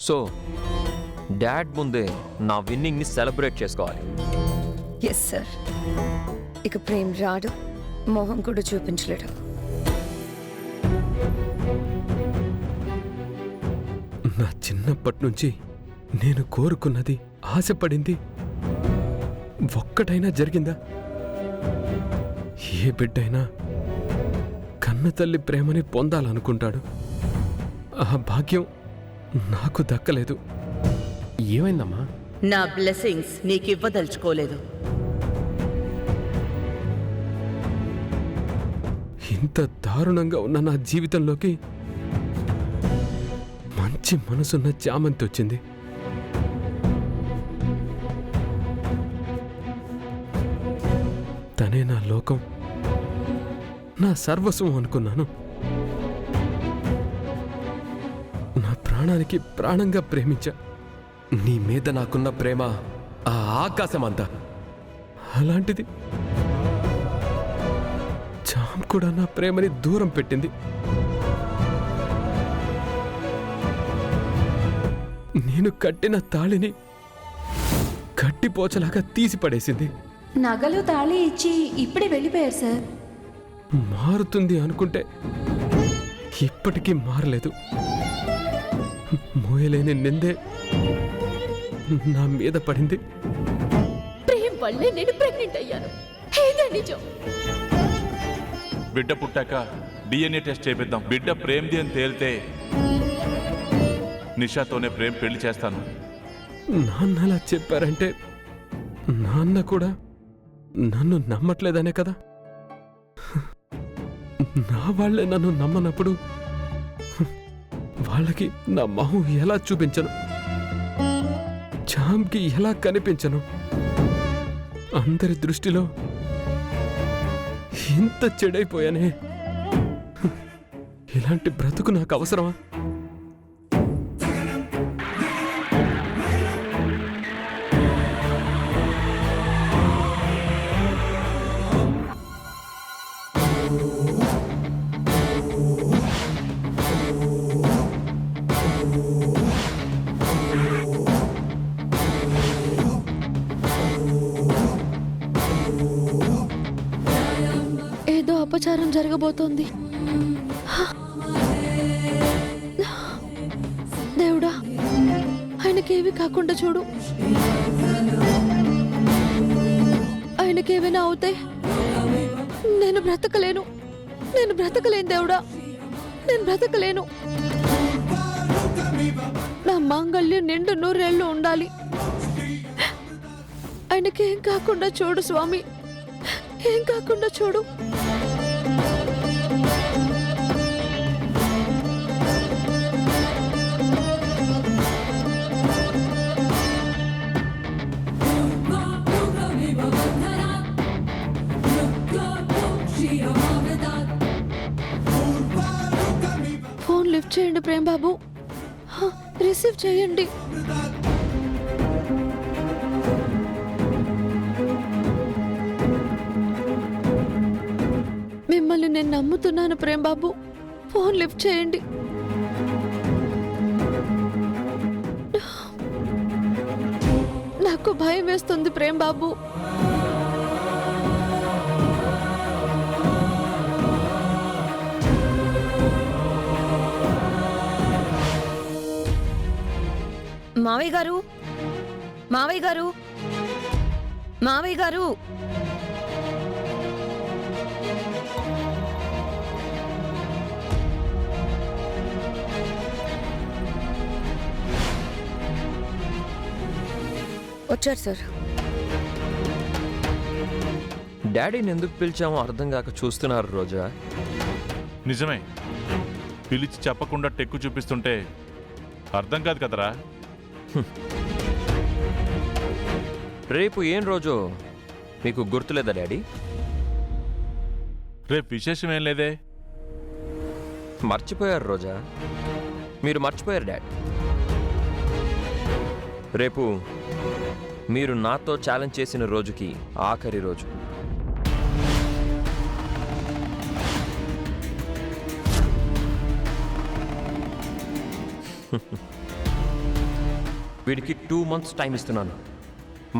So dad ముందే నా విన్నింగ్ని సెలబ్రేట్ చేసుకోవాలి. Yes sir. ఇక ప్రేమ్ రాడు, మోహం కూడా చూపించలేడు. నా చిన్నప్పటి నుంచి నేను కోరుకున్నది, ఆశపడింది ఒక్కటైనా జరిగిందా? ఏ బిడ్డైనా కన్న తల్లి ప్రేమని పొందాలనుకుంటాడు. ఆ భాగ్యం నాకు దక్కలేదు. ఏమైందమ్మా? నా బ్లెస్సింగ్స్ నీకివ్వదలుచుకోలేదు. ఇంత దారుణంగా ఉన్న నా జీవితంలోకి మంచి మనసున్న చామంతి వచ్చింది. తనే నా లోకం, నా సర్వస్వం అనుకున్నాను. నా ప్రాణానికి ప్రాణంగా ప్రేమించా. నీ మీద నాకున్న ప్రేమ ఆ ఆకాశం అంతా. అలాంటిది చామ్ కూడా నా ప్రేమని దూరం పెట్టింది. నేను కట్టిన తాళిని కట్టిపోచలాగా తీసి పడేసింది. నగలు తాళి ఇచ్చి ఇప్పుడే వెళ్ళిపోయారు సార్. మారుతుంది అనుకుంటే ఇప్పటికీ మారలేదు. మోయలేని నిందే నా మీద పడింది. ప్రేమ్ వల్లే నేను ప్రెగ్నెంట్ అయ్యాను. ఇదే నిజం. బిడ్డ పుట్టాక DNA టెస్ట్ చేపిద్దాం. బిడ్డ ప్రేమ్ది అని తేలితే నిషాతోనే ప్రేమ్ పెళ్లి చేస్తాను. నాన్న అలా చెప్పారంటే నాన్న కూడా నన్ను నమ్మట్లేదనే కదా. నా వాళ్లే నన్ను నమ్మనప్పుడు వాళ్ళకి నా మొహం ఎలా చూపించను? చామ్కి ఎలా కనిపించను? అందరి దృష్టిలో ఇంత చెడైపోయానే. ఇలాంటి బ్రతుకు నాకు అవసరమా? ఏదో అపచారం జరగబోతోంది. దేవుడా, ఆయనకేవి కాకుండా చూడు. ఆయనకేమైనా అవుతే నేను బ్రతకలేను. దేవుడా, నేను బ్రతకలేను. నా మాంగళ్యం నిండు నూరేళ్లు ఉండాలి. ఆయనకేం కాకుండా చూడు స్వామి, ఏం కాకుండా చూడు. ఫోన్ లిఫ్ట్ చేయండి ప్రేమ్ బాబు. రిసీవ్ చేయండి. మిమ్మల్ని నేను నమ్ముతున్నాను ప్రేమ్ బాబు. ఫోన్ లిఫ్ట్ చేయండి. నాకు భయం వేస్తుంది ప్రేమ్ బాబు. మావయ్య గారు, మావయ్య గారు, మావయ్య గారు. వచ్చారు సార్. డాడీని ఎందుకు పిలిచామో అర్థం కాక చూస్తున్నారు రోజా. నిజమే, పిలిచి చెప్పకుండా టెక్కు చూపిస్తుంటే అర్థం కాదు కదరా. రేపు ఏం రోజు మీకు గుర్తులేదా డాడీ? రేపు విశేషం ఏం లేదే. మర్చిపోయారు రోజా, మీరు మర్చిపోయారు డాడ్. రేపు మీరు నాతో ఛాలెంజ్ చేసిన రోజుకి ఆఖరి రోజు. వీడికి 2 months టైం ఇస్తున్నాను.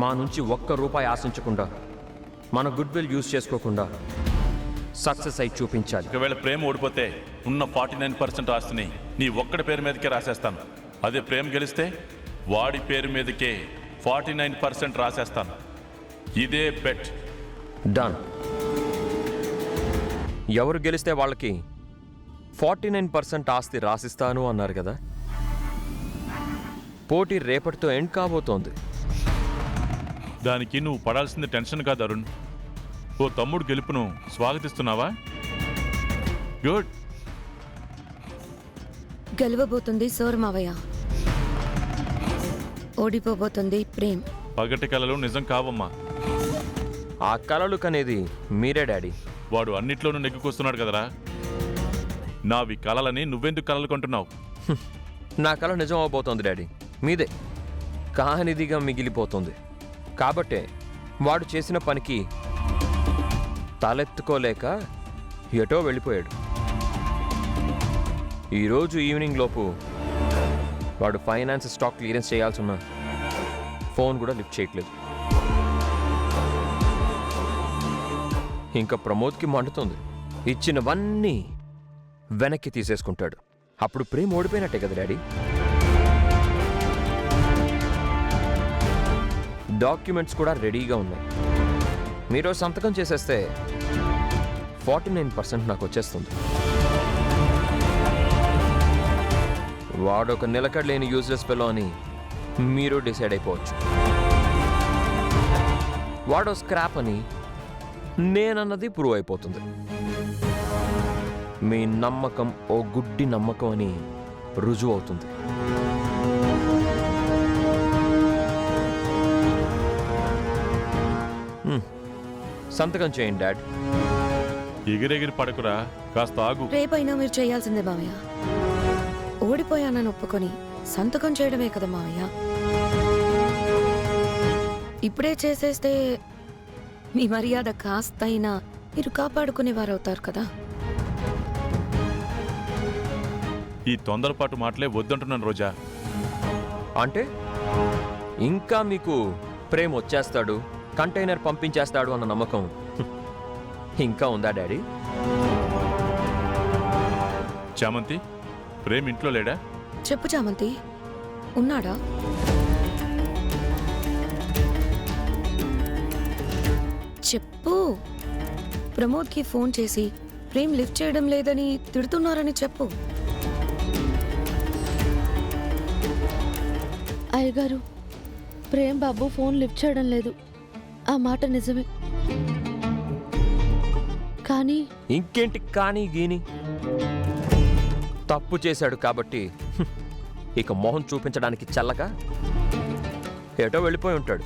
మా నుంచి ఒక్క రూపాయి ఆశించకుండా, మన గుడ్ విల్ యూజ్ చేసుకోకుండా సక్సెస్ అయి చూపించాలి. ఒకవేళ ప్రేమ ఓడిపోతే ఉన్న 49% ఆస్తిని నీ ఒక్కడి పేరు మీదకే రాసేస్తాను. అదే ప్రేమ గెలిస్తే వాడి పేరు మీదకే 49% రాసేస్తాను. ఇదే బెట్. డన్. ఎవరు గెలిస్తే వాళ్ళకి 49% ఆస్తి రాసిస్తాను అన్నారు కదా. పోటీ రేపటితో ఎండ్ కాబోతోంది. దానికి నువ్వు పడాల్సింది టెన్షన్ కాదు అరుణ్. ఓ తమ్ముడు గెలుపును స్వాగతిస్తున్నావా? గుడ్. గెలవబోతుంది సోర్ మావయ్య, ఓడిపోబోతుంది ప్రేమ్. పగటి కలలు నిజం కావమ్మా. ఆ కలలు కనేది మీరే డాడీ. వాడు అన్నిట్లోనూ నెగ్గుకొస్తున్నాడు కదరా. నావి కలలని నువ్వెందుకు కలలు కొంటున్నావు? నా కల నిజం అవబోతోంది డాడీ. మీదే కానిదిగా మిగిలిపోతుంది. కాబట్టే వాడు చేసిన పనికి తలెత్తుకోలేక ఎటో వెళ్ళిపోయాడు. ఈరోజు ఈవినింగ్ లోపు వాడు ఫైనాన్స్ స్టాక్ క్లియరెన్స్ చేయాల్సిన ఫోన్ కూడా లిఫ్ట్ చేయట్లేదు. ఇంకా ప్రమోద్కి మండుతుంది. ఇచ్చినవన్నీ వెనక్కి తీసేసుకుంటాడు. అప్పుడు ప్రేమ్ ఓడిపోయినట్టే కదా డాడీ. డాక్యుమెంట్స్ కూడా రెడీగా ఉన్నాయి. మీరు సంతకం చేసేస్తే 49% నాకు వచ్చేస్తుంది. వాడొక నిలకడలేని యూజ్లెస్ ఫెలో అని మీరు డిసైడ్ అయిపోవచ్చు. వాడో స్క్రాప్ అని నేనన్నది ప్రూవ్ అయిపోతుంది. మీ నమ్మకం ఓ గుడ్డి నమ్మకం అని రుజువు అవుతుంది. సంతకం చేయండి డాడ్. ఎగిరెగిరి పడకురా, కాస్త ఆగు. రేపైనా మీరు చేయాల్సిందే మావయ్య. ఓడిపోయానని ఒప్పుకొని సంతకం చేయడమే కదా మావయ్య. ఇప్పుడే చేసేస్తే మీ మర్యాద కాస్తైనా మీరు కాపాడుకునేవారవుతారు కదా. ఈ తొందరపాటు మాటలే వద్దంటున్నాను రోజా. అంటే ఇంకా మీకు ప్రేమ్ వచ్చేస్తాడు, కంటైనర్ పంపించేస్తాడు అన్న నమ్మకం ఇంకా ఉందా డాడీ? చామంతి, ప్రేమ్ ఇంట్లో లేడా? చెప్పు చామంతి, ఉన్నాడా? చెప్పు. ప్రమోద్కి ఫోన్ చేసి ప్రేమ్ లిఫ్ట్ చేయడం లేదని తిడుతున్నారని చెప్పు. అయ్యగారు, ప్రేమ్ బాబు ఫోన్ లిఫ్ట్ చేయడం లేదు. ఆ మాట నిజమే. కానీ ఇంకేంటి కానీ గీని? తప్పు చేశాడు కాబట్టి ఇక మొహం చూపించడానికి చల్లక ఏటో వెళ్ళిపోయి ఉంటాడు.